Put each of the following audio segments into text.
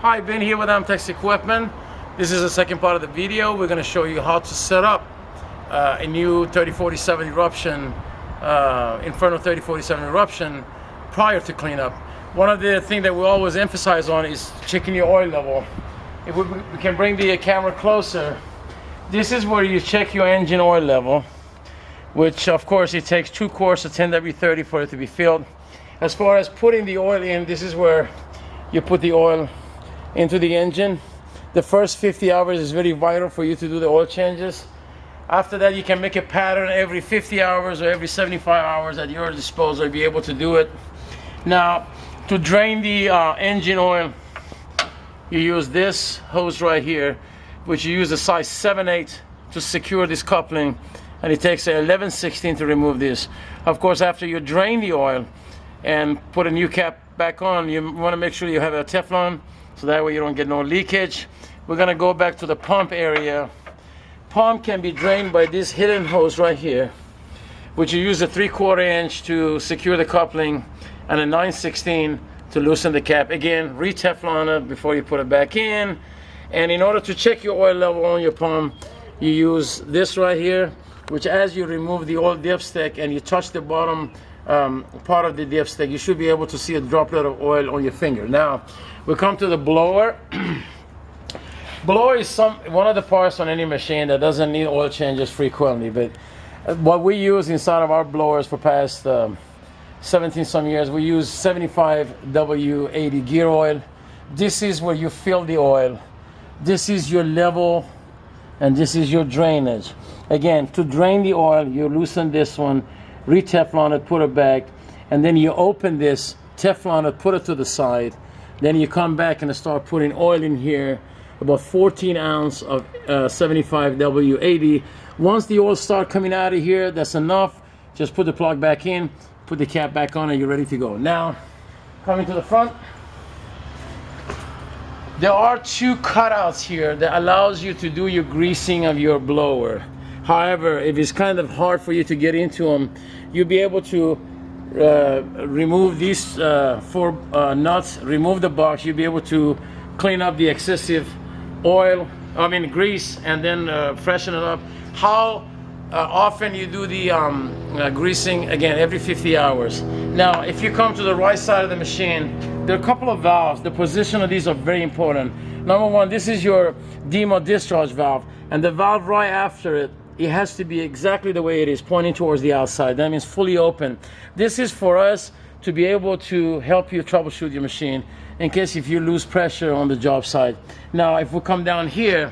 Hi, Ben here with Amtex equipment. This is the second part of the video. We're going to show you how to set up a new 3047 Eruption, Inferno 3047 Eruption prior to cleanup. One of the things that we always emphasize on is checking your oil level. If we can bring the camera closer, this is where you check your engine oil level, which of course it takes 2 quarts of 10W30 for it to be filled. As far as putting the oil in, this is where you put the oil into the engine. The first 50 hours is very vital for you to do the oil changes. After that, you can make a pattern every 50 hours or every 75 hours at your disposal, be able to do it. Now, to drain the engine oil, you use this hose right here, which you use a size 7/8 to secure this coupling, and it takes an 11/16 to remove this. Of course, after you drain the oil and put a new cap back on, you want to make sure you have a Teflon, so that way you don't get no leakage. We're going to go back to the pump area. Pump can be drained by this hidden hose right here, which you use a 3/4 inch to secure the coupling and a 9/16 to loosen the cap. Again, re-Teflon it before you put it back in. And in order to check your oil level on your pump, you use this right here, which as you remove the oil dipstick and you touch the bottom part of the dipstick, you should be able to see a droplet of oil on your finger. Now, we come to the blower. Blower is one of the parts on any machine that doesn't need oil changes frequently, but what we use inside of our blowers for past 17 some years, we use 75W80 gear oil. This is where you fill the oil. This is your level, and this is your drainage. Again, to drain the oil, you loosen this one, re-Teflon it, put it back, and then you open this, Teflon it, put it to the side. Then you come back and start putting oil in here, about 14 ounce of 75W80. Once the oil start coming out of here, that's enough. Just put the plug back in, put the cap back on, and you're ready to go. Now, coming to the front, there are 2 cutouts here that allows you to do your greasing of your blower. However, if it's kind of hard for you to get into them, you'll be able to remove these 4 nuts, remove the box. You'll be able to clean up the excessive grease, and then freshen it up. How often you do the greasing? Again, every 50 hours. Now, if you come to the right side of the machine, there are a couple of valves. The position of these are very important. Number one, this is your demo discharge valve, and the valve right after it, it has to be exactly the way it is, pointing towards the outside. That means fully open. This is for us to be able to help you troubleshoot your machine in case if you lose pressure on the job site. Now, if we come down here,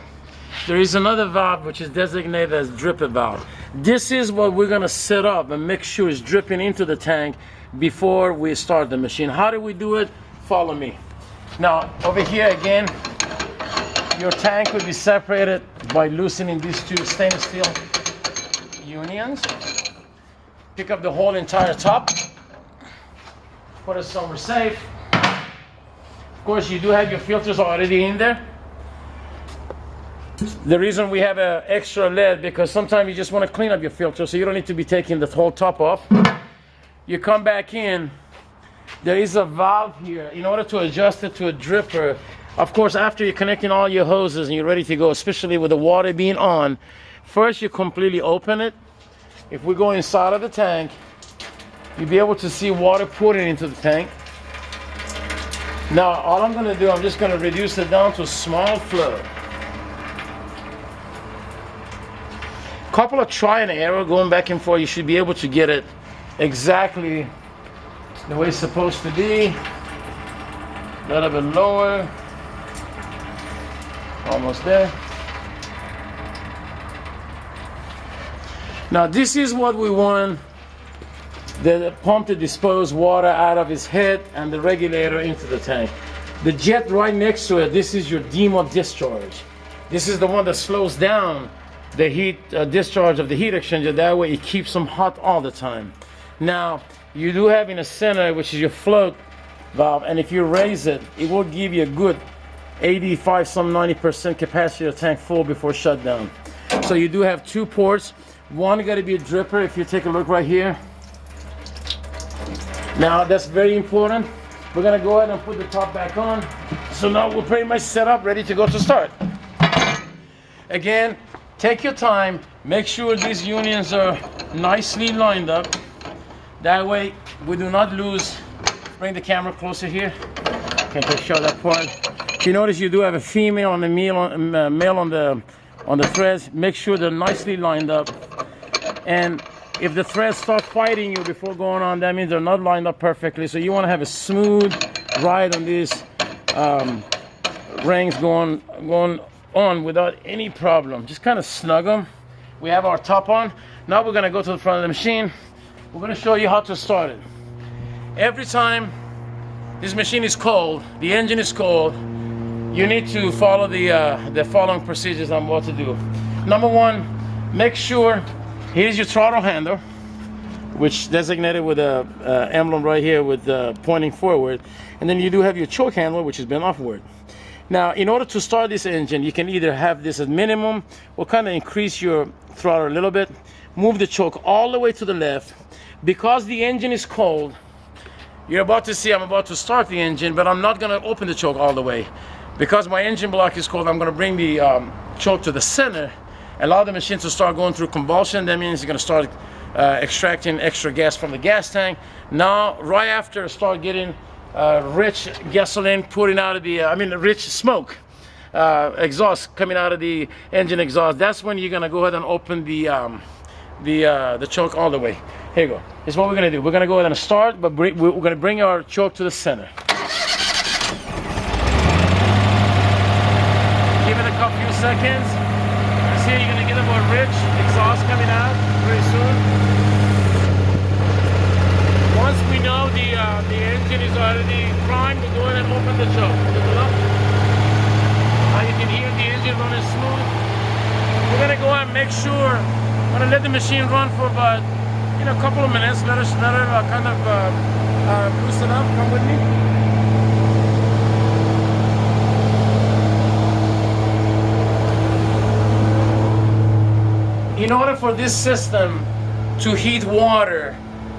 there is another valve which is designated as dripper valve. This is what we're going to set up and make sure it's dripping into the tank before we start the machine. How do we do it? Follow me. Now, over here again, your tank will be separated by loosening these 2 stainless steel unions. Pick up the whole entire top, put it somewhere safe. Of course, you do have your filters already in there. The reason we have an extra lead, because sometimes you just want to clean up your filter, so you don't need to be taking the whole top off. You come back in, there is a valve here. In order to adjust it to a dripper, of course, after you're connecting all your hoses and you're ready to go, especially with the water being on, first you completely open it. If we go inside of the tank, you'll be able to see water pouring into the tank. Now, all I'm going to do, I'm just going to reduce it down to a small flow. Couple of try and error going back and forth, you should be able to get it exactly the way it's supposed to be. A little bit lower. Almost there. Now, this is what we want the pump to dispose water out of its head and the regulator into the tank. The jet right next to it, this is your demo discharge. This is the one that slows down the heat discharge of the heat exchanger. That way it keeps them hot all the time. Now, you do have in the center, which is your float valve, and if you raise it, it will give you a good 85, some 90% capacity of the tank full before shutdown. So you do have 2 ports. One got to be a dripper. If you take a look right here, now that's very important. We're gonna go ahead and put the top back on. So now we're pretty much set up, ready to go to start. Again, take your time. Make sure these unions are nicely lined up. That way we do not lose. Bring the camera closer here. Can just show that part. If you notice, you do have a female and a male on the threads. Make sure they're nicely lined up. And if the threads start fighting you before going on, that means they're not lined up perfectly. So you want to have a smooth ride on these rings going on without any problem. Just kind of snug them. We have our top on. Now we're going to go to the front of the machine. We're going to show you how to start it. Every time this machine is cold, the engine is cold, you need to follow the following procedures I'm about to do. Number one, make sure, here's your throttle handle, which designated with a emblem right here with pointing forward. And then you do have your choke handle, which has been offward. Now, in order to start this engine, you can either have this at minimum or kind of increase your throttle a little bit. Move the choke all the way to the left. Because the engine is cold, you're about to see I'm about to start the engine, but I'm not going to open the choke all the way. Because my engine block is cold, I'm going to bring the choke to the center, allow the machine to start going through combustion. That means it's going to start extracting extra gas from the gas tank. Now, right after, start getting rich gasoline putting out of the, rich smoke, exhaust coming out of the engine exhaust. That's when you're going to go ahead and open the choke all the way. Here you go. This is what we're going to do. We're going to go ahead and start, but we're going to bring our choke to the center. Give it a few seconds. See, you're going to get a more rich exhaust coming out very soon. Once we know the engine is already primed, we go ahead and open the choke. Now you can hear the engine running smooth. We're going to go ahead and make sure, I'm going to let the machine run for about a couple of minutes. Let her kind of loosen up. Come with me. In order for this system to heat water,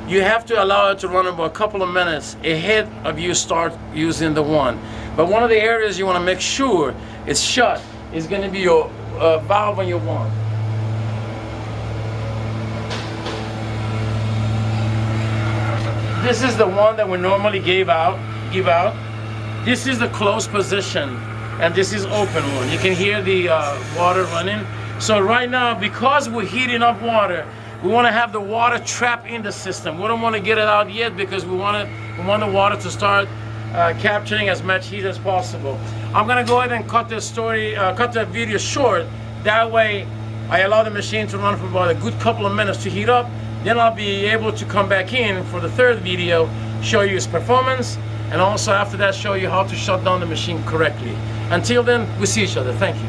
you have to allow it to run about a couple of minutes ahead of you start using the one. But one of the areas you want to make sure it's shut is going to be your valve on your one. This is the one that we normally give out. This is the closed position, and this is open one. You can hear the water running. So right now, because we're heating up water, we want to have the water trapped in the system. We don't want to get it out yet because we want the water to start capturing as much heat as possible. I'm gonna go ahead and cut the video short. That way, I allow the machine to run for about a good couple of minutes to heat up. Then I'll be able to come back in for the third video, show you its performance, and also after that show you how to shut down the machine correctly. Until then, we see each other. Thank you.